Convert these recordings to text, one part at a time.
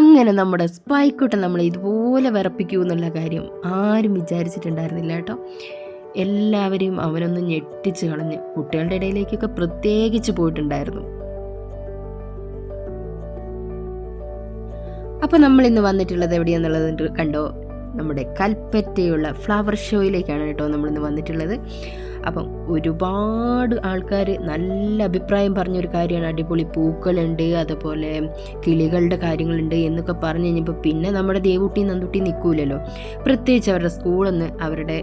അങ്ങനെ നമ്മുടെ സ്പൈക്കുട്ടൻ നമ്മളെ ഇതുപോലെ വിറപ്പിക്കൂ എന്നുള്ള കാര്യം ആരും വിചാരിച്ചിട്ടുണ്ടായിരുന്നില്ല കേട്ടോ. എല്ലാവരെയും അവനൊന്ന് ഞെട്ടിച്ച് കളഞ്ഞ് കുട്ടികളുടെ ഇടയിലേക്കൊക്കെ പ്രത്യേകിച്ച് പോയിട്ടുണ്ടായിരുന്നു. അപ്പോൾ നമ്മൾ ഇന്ന് വന്നിട്ടുള്ളത് എവിടെയാണെന്നുള്ളത് കണ്ടോ? നമ്മുടെ കൽപ്പറ്റയുള്ള ഫ്ലവർ ഷോയിലേക്കാണ് കേട്ടോ നമ്മളിന്ന് വന്നിട്ടുള്ളത്. അപ്പം ഒരുപാട് ആൾക്കാർ നല്ല അഭിപ്രായം പറഞ്ഞൊരു കാര്യമാണ്. അടിപൊളി പൂക്കളുണ്ട്, അതുപോലെ കിളികളുടെ കാര്യങ്ങളുണ്ട് എന്നൊക്കെ പറഞ്ഞു കഴിഞ്ഞപ്പോൾ പിന്നെ നമ്മുടെ ദേവൂട്ടി നന്ദുട്ടി നിൽക്കൂലല്ലോ. പ്രത്യേകിച്ച് അവരുടെ സ്കൂളിൽ അവരുടെ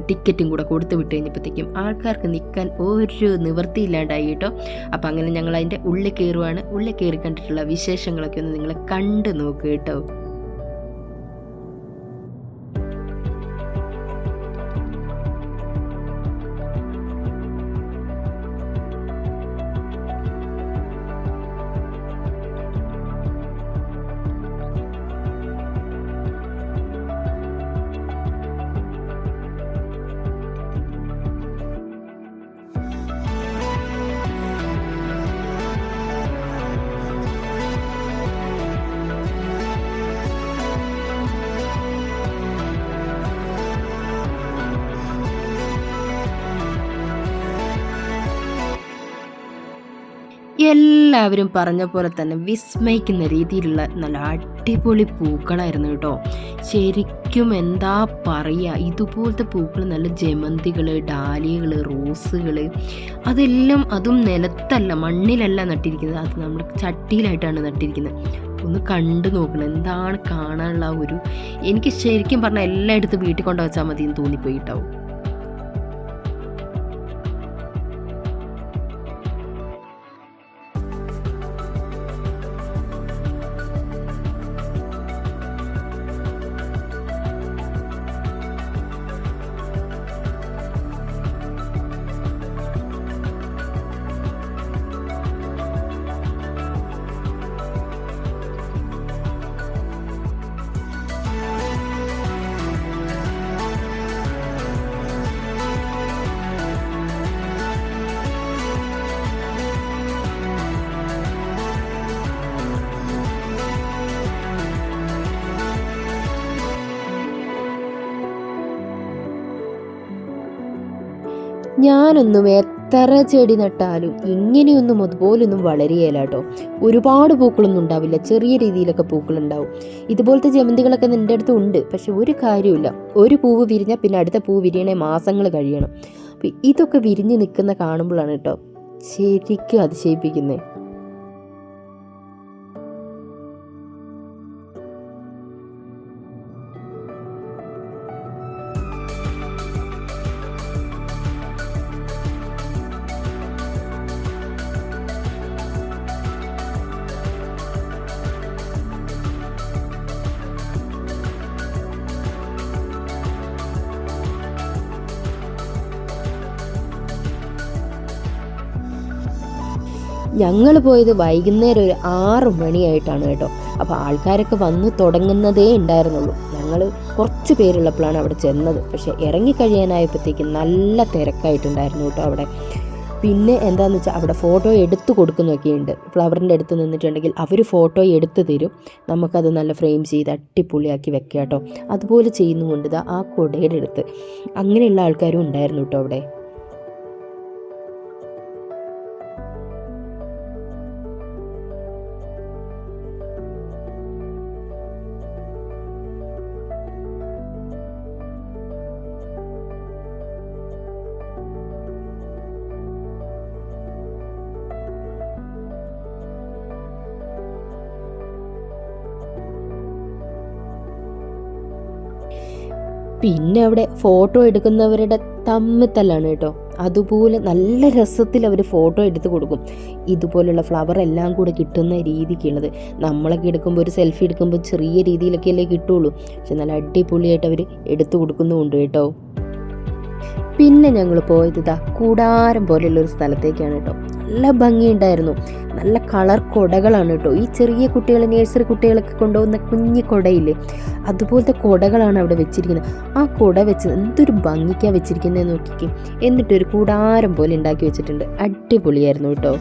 ടിക്കറ്റും കൂടെ കൊടുത്തു വിട്ട് കഴിഞ്ഞപ്പോഴത്തേക്കും ആൾക്കാർക്ക് നിൽക്കാൻ ഒരു നിവൃത്തിയില്ലാണ്ടായി കേട്ടോ. അപ്പം അങ്ങനെ ഞങ്ങൾ അതിൻ്റെ ഉള്ളിൽ കയറുവാണ്. ഉള്ളിൽ കയറി കണ്ടിട്ടുള്ള വിശേഷങ്ങളൊക്കെ ഒന്ന് നിങ്ങൾ കണ്ടു നോക്കുക കേട്ടോ. എല്ലാവരും പറഞ്ഞ പോലെ തന്നെ വിസ്മയിക്കുന്ന രീതിയിലുള്ള നല്ല അടിപൊളി പൂക്കളായിരുന്നു കേട്ടോ. ശരിക്കും എന്താ പറയുക, ഇതുപോലത്തെ പൂക്കൾ നല്ല ജമന്തികൾ, ഡാലിയകൾ, റോസുകൾ, അതെല്ലാം അതും നിലത്തല്ല മണ്ണിലല്ല നട്ടിരിക്കുന്നത്, അത് നമ്മൾ ചട്ടിയിലായിട്ടാണ് നട്ടിരിക്കുന്നത്. ഒന്ന് കണ്ടു നോക്കണം എന്താണ് കാണാനുള്ള എനിക്ക് ശരിക്കും പറഞ്ഞാൽ എല്ലായിടത്തും വീട്ടിൽ കൊണ്ടുവച്ചാൽ മതി എന്ന് തോന്നിപ്പോയി കേട്ടോ. ഞാനൊന്നും എത്ര ചെടി നട്ടാലും ഇങ്ങനെയൊന്നും അതുപോലൊന്നും വളരുകയില്ല കേട്ടോ. ഒരുപാട് പൂക്കളൊന്നും ഉണ്ടാവില്ല, ചെറിയ രീതിയിലൊക്കെ പൂക്കളുണ്ടാവും. ഇതുപോലത്തെ ജമന്തികളൊക്കെ നിൻ്റെ അടുത്ത് ഉണ്ട്, പക്ഷെ ഒരു കാര്യമില്ല, ഒരു പൂവ് വിരിഞ്ഞാൽ പിന്നെ അടുത്ത പൂവ് വിരിയണേ മാസങ്ങൾ കഴിയണം. അപ്പം ഇതൊക്കെ വിരിഞ്ഞ് നിൽക്കുന്ന കാണുമ്പോഴാണ് കേട്ടോ ശരിക്കും അതിശയിപ്പിക്കുന്നത്. ഞങ്ങൾ പോയത് വൈകുന്നേരം ഒരു 6 മണിയായിട്ടാണ് കേട്ടോ. അപ്പോൾ ആൾക്കാരൊക്കെ വന്ന് തുടങ്ങുന്നതേ ഉണ്ടായിരുന്നുള്ളൂ. ഞങ്ങൾ കുറച്ച് പേരുള്ളപ്പോഴാണ് അവിടെ ചെന്നത്. പക്ഷേ ഇറങ്ങിക്കഴിയാനായപ്പോഴത്തേക്കും നല്ല തിരക്കായിട്ടുണ്ടായിരുന്നു കേട്ടോ അവിടെ. പിന്നെ എന്താണെന്ന് വെച്ചാൽ അവിടെ ഫോട്ടോ എടുത്ത് കൊടുക്കുന്നൊക്കെയുണ്ട്. ഫ്ലവറിൻ്റെ അടുത്ത് നിന്നിട്ടുണ്ടെങ്കിൽ അവർ ഫോട്ടോ എടുത്ത് തരും, നമുക്കത് നല്ല ഫ്രെയിം ചെയ്ത് അടിപൊളിയാക്കി വെക്കുക കേട്ടോ. അതുപോലെ ചെയ്യുന്നുകൊണ്ട് ആ കൊടയുടെ അടുത്ത് അങ്ങനെയുള്ള ആൾക്കാരും ഉണ്ടായിരുന്നു കേട്ടോ അവിടെ. പിന്നെ അവിടെ ഫോട്ടോ എടുക്കുന്നവരുടെ തമ്മിത്തല്ലാണ് കേട്ടോ. അതുപോലെ നല്ല രസത്തിൽ അവർ ഫോട്ടോ എടുത്ത് കൊടുക്കും. ഇതുപോലുള്ള ഫ്ലവർ എല്ലാം കൂടെ കിട്ടുന്ന രീതിക്കുള്ളത്. നമ്മളൊക്കെ എടുക്കുമ്പോൾ ഒരു സെൽഫി എടുക്കുമ്പോൾ ചെറിയ രീതിയിലൊക്കെ അല്ലേ കിട്ടുള്ളൂ, പക്ഷെ നല്ല അടിപൊളിയായിട്ട് അവർ എടുത്തു കൊടുക്കുന്നുമുണ്ട് കേട്ടോ. പിന്നെ ഞങ്ങൾ പോയത് കൂടാരം പോലെയുള്ളൊരു സ്ഥലത്തേക്കാണ് കേട്ടോ. നല്ല ഭംഗിയുണ്ടായിരുന്നു. നല്ല കളർ കുടകളാണ് കേട്ടോ. ഈ ചെറിയ കുട്ടികൾ, നേഴ്സറി കുട്ടികളൊക്കെ കൊണ്ടുപോകുന്ന കുഞ്ഞു കുടയില്ലേ, അതുപോലത്തെ കുടകളാണ് അവിടെ വെച്ചിരിക്കുന്നത്. ആ കുട വെച്ച് എന്തൊരു ഭംഗിക്കാണ് വെച്ചിരിക്കുന്നതെന്ന് നോക്കിക്കേ. എന്നിട്ടൊരു കൂടാരം പോലെ ഉണ്ടാക്കി വെച്ചിട്ടുണ്ട്. അടിപൊളിയായിരുന്നു കേട്ടോ.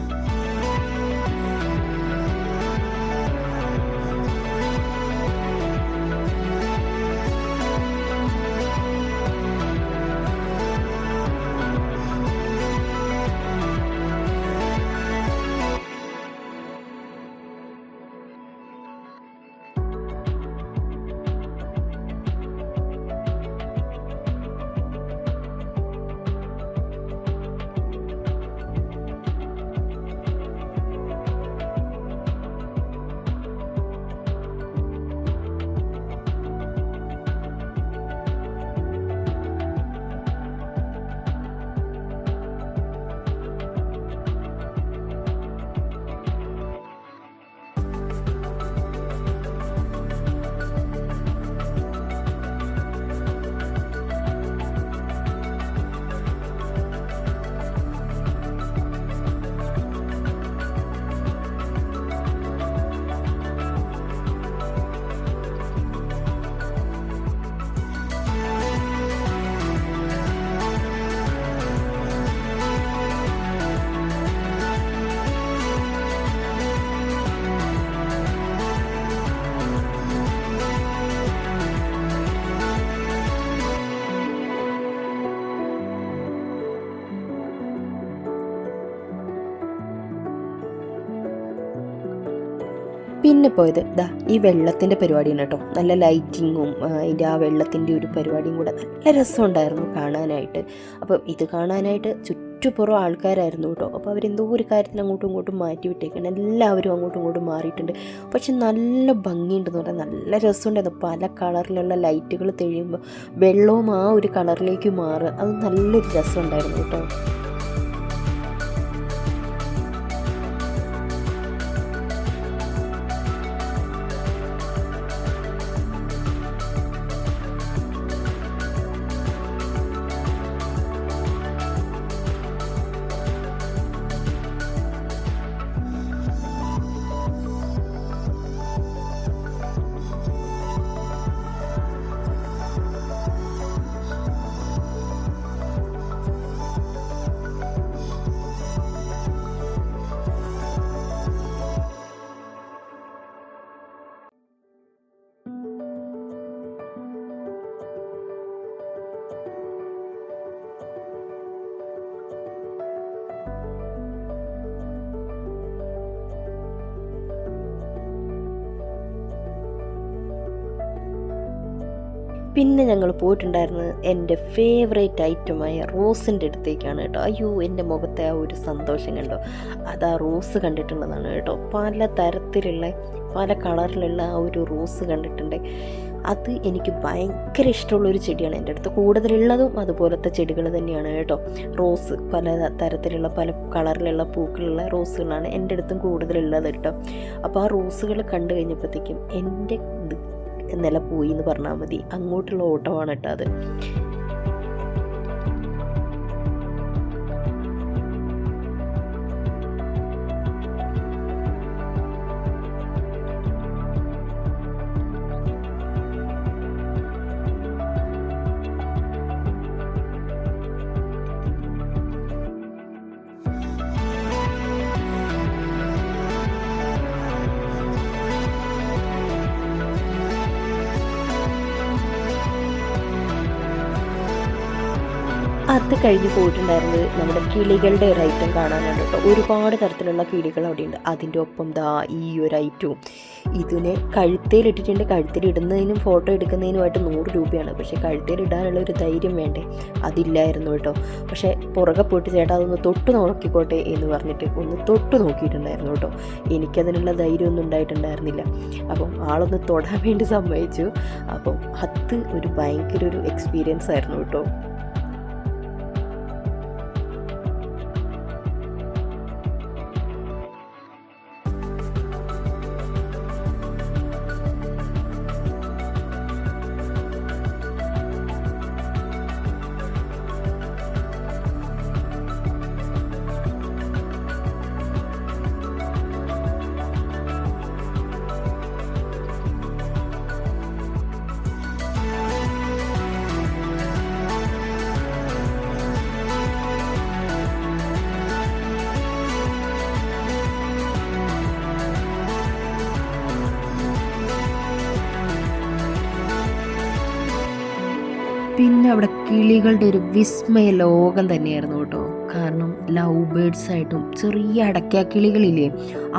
പിന്നെ പോയത് ഈ വെള്ളത്തിൻ്റെ പരിപാടിയാണ് കേട്ടോ. നല്ല ലൈറ്റിങ്ങും അതിൻ്റെ ആ വെള്ളത്തിൻ്റെ ഒരു പരിപാടിയും കൂടെ നല്ല രസമുണ്ടായിരുന്നു കാണാനായിട്ട്. അപ്പം ഇത് കാണാനായിട്ട് ചുറ്റുപുറം ആൾക്കാരായിരുന്നു കേട്ടോ. അപ്പോൾ അവരെന്തോ ഒരു കാര്യത്തിന് അങ്ങോട്ടും ഇങ്ങോട്ടും മാറ്റി വിട്ടേക്കണം, എല്ലാവരും അങ്ങോട്ടും ഇങ്ങോട്ടും മാറിയിട്ടുണ്ട്. പക്ഷെ നല്ല ഭംഗിയുണ്ടെന്ന് പറഞ്ഞാൽ നല്ല രസമുണ്ടായിരുന്നു. പല കളറിലുള്ള ലൈറ്റുകൾ തെളിയുമ്പോൾ വെള്ളവും ആ ഒരു കളറിലേക്ക് മാറുക, അത് നല്ലൊരു രസമുണ്ടായിരുന്നു കേട്ടോ. പിന്നെ ഞങ്ങൾ പോയിട്ടുണ്ടായിരുന്നത് എൻ്റെ ഫേവറേറ്റ് ഐറ്റമായ റോസിൻ്റെ അടുത്തേക്കാണ് കേട്ടോ. അയ്യോ, എൻ്റെ മുഖത്തെ ആ ഒരു സന്തോഷം കണ്ടോ, അതാ റോസ് കണ്ടിട്ടുള്ളതാണ് കേട്ടോ. പല തരത്തിലുള്ള പല കളറിലുള്ള ആ ഒരു റോസ് കണ്ടിട്ടുണ്ട്. അത് എനിക്ക് ഭയങ്കര ഇഷ്ടമുള്ളൊരു ചെടിയാണ്. എൻ്റെ അടുത്ത് കൂടുതലുള്ളതും അതുപോലത്തെ ചെടികൾ തന്നെയാണ് കേട്ടോ. റോസ് പല തരത്തിലുള്ള പല കളറിലുള്ള പൂക്കളുള്ള റോസുകളാണ് എൻ്റെ അടുത്തും കൂടുതലുള്ളത് കേട്ടോ. അപ്പോൾ ആ റോസുകൾ കണ്ടു കഴിഞ്ഞപ്പോഴത്തേക്കും എൻ്റെ നില പോയി എന്ന് പറഞ്ഞാൽ മതി, അങ്ങോട്ടുള്ള ഓട്ടമാണ് കേട്ടോ അത്. അത് കഴിഞ്ഞ് പോയിട്ടുണ്ടായിരുന്നത് നമ്മുടെ കിളികളുടെ ഒരു ഐറ്റം കാണാനാണ് കേട്ടോ. ഒരുപാട് തരത്തിലുള്ള കിളികൾ അവിടെയുണ്ട്. അതിൻ്റെ ഒപ്പം ഈ ഒരു ഐറ്റവും ഇതിനെ കഴുത്തേലിട്ടിട്ടുണ്ട്. കഴുത്തിലിടുന്നതിനും ഫോട്ടോ എടുക്കുന്നതിനുമായിട്ട് 100 രൂപയാണ്. പക്ഷേ കഴുത്തേലിടാനുള്ള ഒരു ധൈര്യം വേണ്ടേ, അതില്ലായിരുന്നു കേട്ടോ. പക്ഷേ പുറകെ പോയിട്ട് ചേട്ടാ അതൊന്ന് തൊട്ട് നോക്കിക്കോട്ടെ എന്ന് പറഞ്ഞിട്ട് ഒന്ന് തൊട്ട് നോക്കിയിട്ടുണ്ടായിരുന്നു കേട്ടോ. എനിക്കതിനുള്ള ധൈര്യമൊന്നും ഉണ്ടായിട്ടുണ്ടായിരുന്നില്ല. അപ്പം ആളൊന്ന് തൊടാൻ വേണ്ടി സമ്മതിച്ചു. അപ്പം അത് ഒരു ഭയങ്കര ഒരു എക്സ്പീരിയൻസ് ആയിരുന്നു കേട്ടോ. പിന്നെ അവിടെ കിളികളുടെ ഒരു വിസ്മയ ലോകം തന്നെയായിരുന്നു കേട്ടോ. കാരണം ലവ് ബേഡ്സായിട്ടും ചെറിയ അടയ്ക്കാക്കിളികളില്ലേ,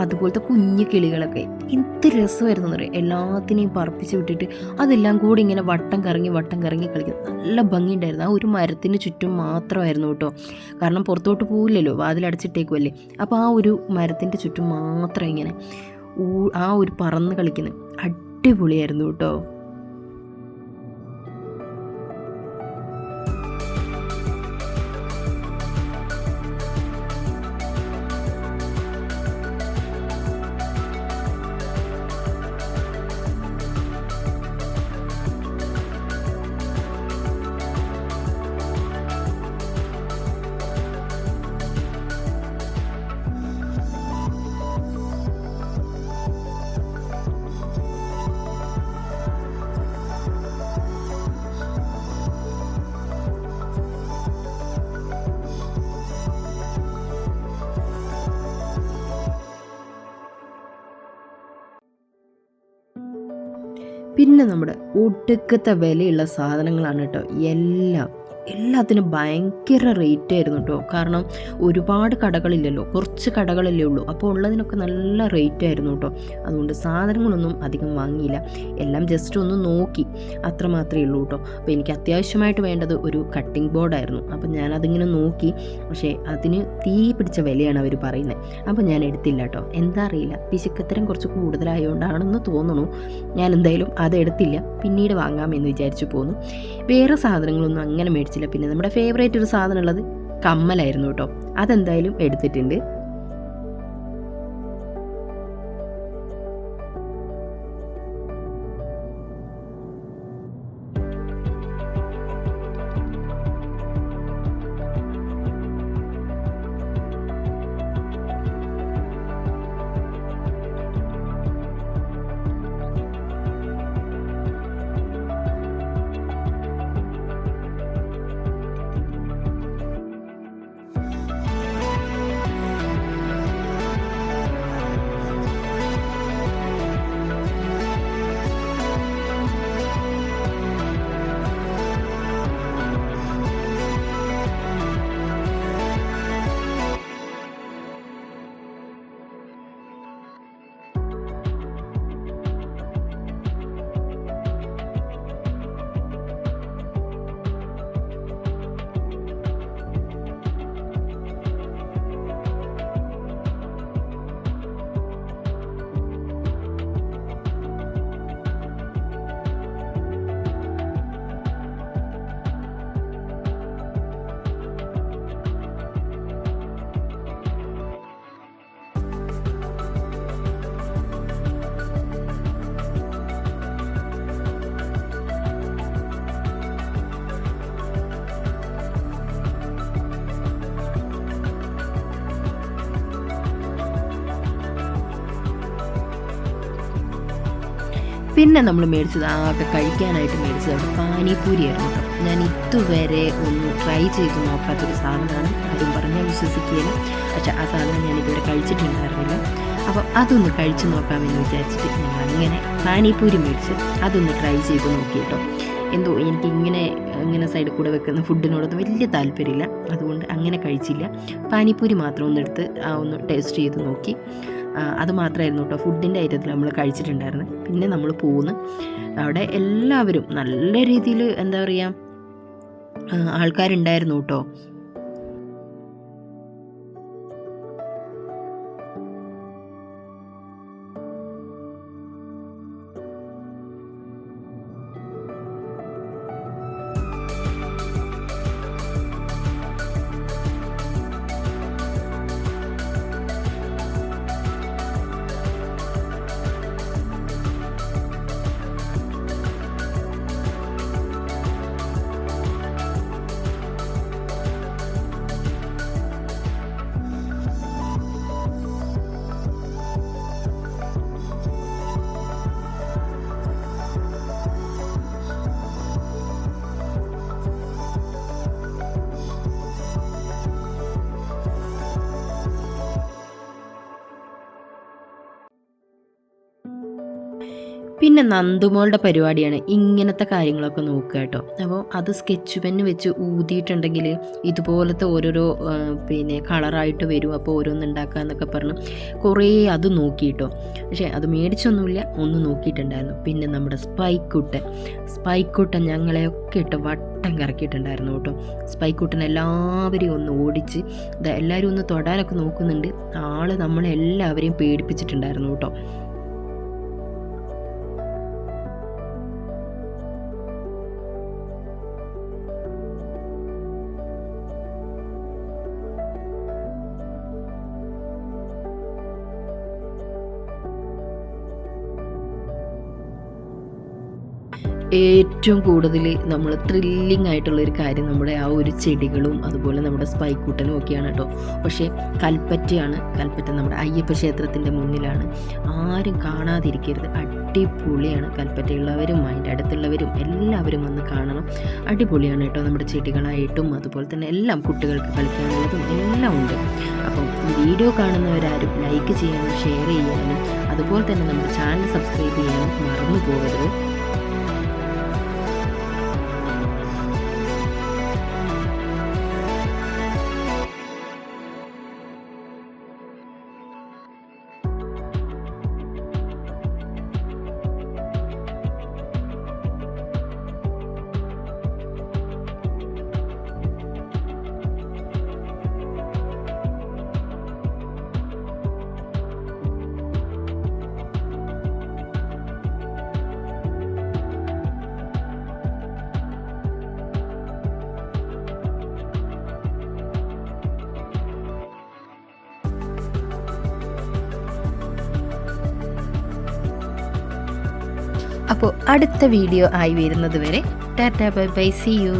അതുപോലത്തെ കുഞ്ഞു കിളികളൊക്കെ എന്ത് രസമായിരുന്നു എന്നറിയാം. എല്ലാത്തിനെയും പറപ്പിച്ച് വിട്ടിട്ട് അതെല്ലാം കൂടി ഇങ്ങനെ വട്ടം കറങ്ങി കളിക്കും. നല്ല ഭംഗിയുണ്ടായിരുന്നു. ആ ഒരു മരത്തിന് ചുറ്റും മാത്രമായിരുന്നു കേട്ടോ. കാരണം പുറത്തോട്ട് പോവില്ലല്ലോ, വാതിലടച്ചിട്ടേക്കുമല്ലേ. അപ്പോൾ ആ ഒരു മരത്തിൻ്റെ ചുറ്റും മാത്രം ഇങ്ങനെ ആ ഒരു പറന്ന് കളിക്കുന്നത് അടിപൊളിയായിരുന്നു കേട്ടോ. പിന്നെ നമ്മുടെ ഒടുക്കത്തെ വിലയുള്ള സാധനങ്ങളാണ് കേട്ടോ എല്ലാം. എല്ലാത്തിനും ഭയങ്കര റേറ്റ് ആയിരുന്നു കേട്ടോ. കാരണം ഒരുപാട് കടകളില്ലല്ലോ, കുറച്ച് കടകളല്ലേ ഉള്ളൂ. അപ്പോൾ ഉള്ളതിനൊക്കെ നല്ല റേറ്റ് ആയിരുന്നു കേട്ടോ. അതുകൊണ്ട് സാധനങ്ങളൊന്നും അധികം വാങ്ങിയില്ല, എല്ലാം ജസ്റ്റ് ഒന്ന് നോക്കി, അത്ര മാത്രമേ ഉള്ളൂ കേട്ടോ. അപ്പോൾ എനിക്ക് അത്യാവശ്യമായിട്ട് വേണ്ടത് ഒരു കട്ടിംഗ് ബോർഡായിരുന്നു. അപ്പോൾ ഞാനതിങ്ങനെ നോക്കി, പക്ഷേ അതിന് തീ പിടിച്ച വിലയാണ് അവർ പറയുന്നത്. അപ്പോൾ ഞാൻ എടുത്തില്ല കേട്ടോ. എന്താ അറിയില്ല, പിശുക്കത്തരം കുറച്ച് കൂടുതലായതുകൊണ്ടാണെന്ന് തോന്നുന്നു. ഞാൻ എന്തായാലും അതെടുത്തില്ല, പിന്നീട് വാങ്ങാമെന്ന് വിചാരിച്ചു പോന്നു. വേറെ സാധനങ്ങളൊന്നും അങ്ങനെ മേടിച്ചില്ല. പിന്നെ നമ്മുടെ ഫേവറേറ്റ് ഒരു സാധനം ഉള്ളത് കമ്മലായിരുന്നു കേട്ടോ. അതെന്തായാലും എടുത്തിട്ടുണ്ട്. പിന്നെ നമ്മൾ മേടിച്ചത് ആകെ കഴിക്കാനായിട്ട് മേടിച്ചത് അവിടെ പാനിപൂരി ആയിരുന്നു കേട്ടോ. ഞാൻ ഇതുവരെ ഒന്ന് ട്രൈ ചെയ്ത് നോക്കാത്തൊരു സാധനമാണ്, അതും പറഞ്ഞാൽ വിശ്വസിക്കുകയില്ല. പക്ഷേ ആ സാധനം ഞാൻ ഇതുവരെ കഴിച്ചിട്ടുണ്ടായിരുന്നില്ല. അപ്പം അതൊന്ന് കഴിച്ച് നോക്കാമെന്ന് വിചാരിച്ചിട്ട് ഞാൻ അങ്ങനെ പാനിപൂരി മേടിച്ച് അതൊന്ന് ട്രൈ ചെയ്ത് നോക്കി കേട്ടോ. എന്തോ എനിക്ക് ഇങ്ങനെ സൈഡിൽ കൂടെ വെക്കുന്ന ഫുഡിനോടൊന്നും വലിയ താല്പര്യമില്ല, അതുകൊണ്ട് അങ്ങനെ കഴിച്ചില്ല. പാനിപൂരി മാത്രം ഒന്നെടുത്ത് ഒന്ന് ടേസ്റ്റ് ചെയ്ത് നോക്കി. അത് മാത്രമായിരുന്നു കേട്ടോ ഫുഡിൻ്റെ ഐറ്റത്തിൽ നമ്മൾ കഴിച്ചിട്ടുണ്ടായിരുന്നത്. പിന്നെ നമ്മൾ പോകുന്നു, അവിടെ എല്ലാവരും നല്ല രീതിയിൽ എന്താ പറയുക ആൾക്കാരുണ്ടായിരുന്നു കേട്ടോ. പിന്നെ നന്ദുമോളുടെ പരിപാടിയാണ് ഇങ്ങനത്തെ കാര്യങ്ങളൊക്കെ നോക്കുക കേട്ടോ. അപ്പോൾ അത് സ്കെച്ച് പെന്ന് വെച്ച് ഊതിയിട്ടുണ്ടെങ്കിൽ ഇതുപോലത്തെ ഓരോരോ പിന്നെ കളറായിട്ട് വരും. അപ്പോൾ ഓരോന്നുണ്ടാക്കുക എന്നൊക്കെ പറഞ്ഞ് കുറേ അത് നോക്കിയിട്ടോ. പക്ഷേ അത് മേടിച്ചൊന്നുമില്ല, ഒന്ന് നോക്കിയിട്ടുണ്ടായിരുന്നു. പിന്നെ നമ്മുടെ സ്പൈക്കുട്ടൻ ഞങ്ങളെയൊക്കെ ഇട്ട് വട്ടം കറക്കിയിട്ടുണ്ടായിരുന്നു കേട്ടോ. സ്പൈക്കുട്ടൻ എല്ലാവരെയും ഒന്ന് ഓടിച്ച് എല്ലാവരും ഒന്ന് തൊടാനൊക്കെ നോക്കുന്നുണ്ട്. ആള് നമ്മളെല്ലാവരെയും പേടിപ്പിച്ചിട്ടുണ്ടായിരുന്നു കേട്ടോ. ഏറ്റവും കൂടുതൽ നമ്മൾ ത്രില്ലിംഗ് ആയിട്ടുള്ളൊരു കാര്യം നമ്മുടെ ആ ഒരു ചെടികളും അതുപോലെ നമ്മുടെ സ്പൈക്കൂട്ടനും ഒക്കെയാണ് കേട്ടോ. പക്ഷേ കൽപ്പറ്റ നമ്മുടെ അയ്യപ്പ ക്ഷേത്രത്തിൻ്റെ മുന്നിലാണ്. ആരും കാണാതിരിക്കരുത്, അടിപൊളിയാണ്. കൽപ്പറ്റയുള്ളവരും അതിൻ്റെ അടുത്തുള്ളവരും എല്ലാവരും വന്ന് കാണണം. അടിപൊളിയാണ് കേട്ടോ. നമ്മുടെ ചെടികളായിട്ടും അതുപോലെ തന്നെ എല്ലാം കുട്ടികൾക്ക് കളിക്കാനുള്ളതും എല്ലാം ഉണ്ട്. അപ്പം ഈ വീഡിയോ കാണുന്നവരാരും ലൈക്ക് ചെയ്യാനും ഷെയർ ചെയ്യാനും അതുപോലെ തന്നെ നമ്മുടെ ചാനൽ സബ്സ്ക്രൈബ് ചെയ്യാനും മറന്നു പോകരുത്. അപ്പോൾ അടുത്ത വീഡിയോ ആയി വരുന്നത് വരെ tata bye bye, see U.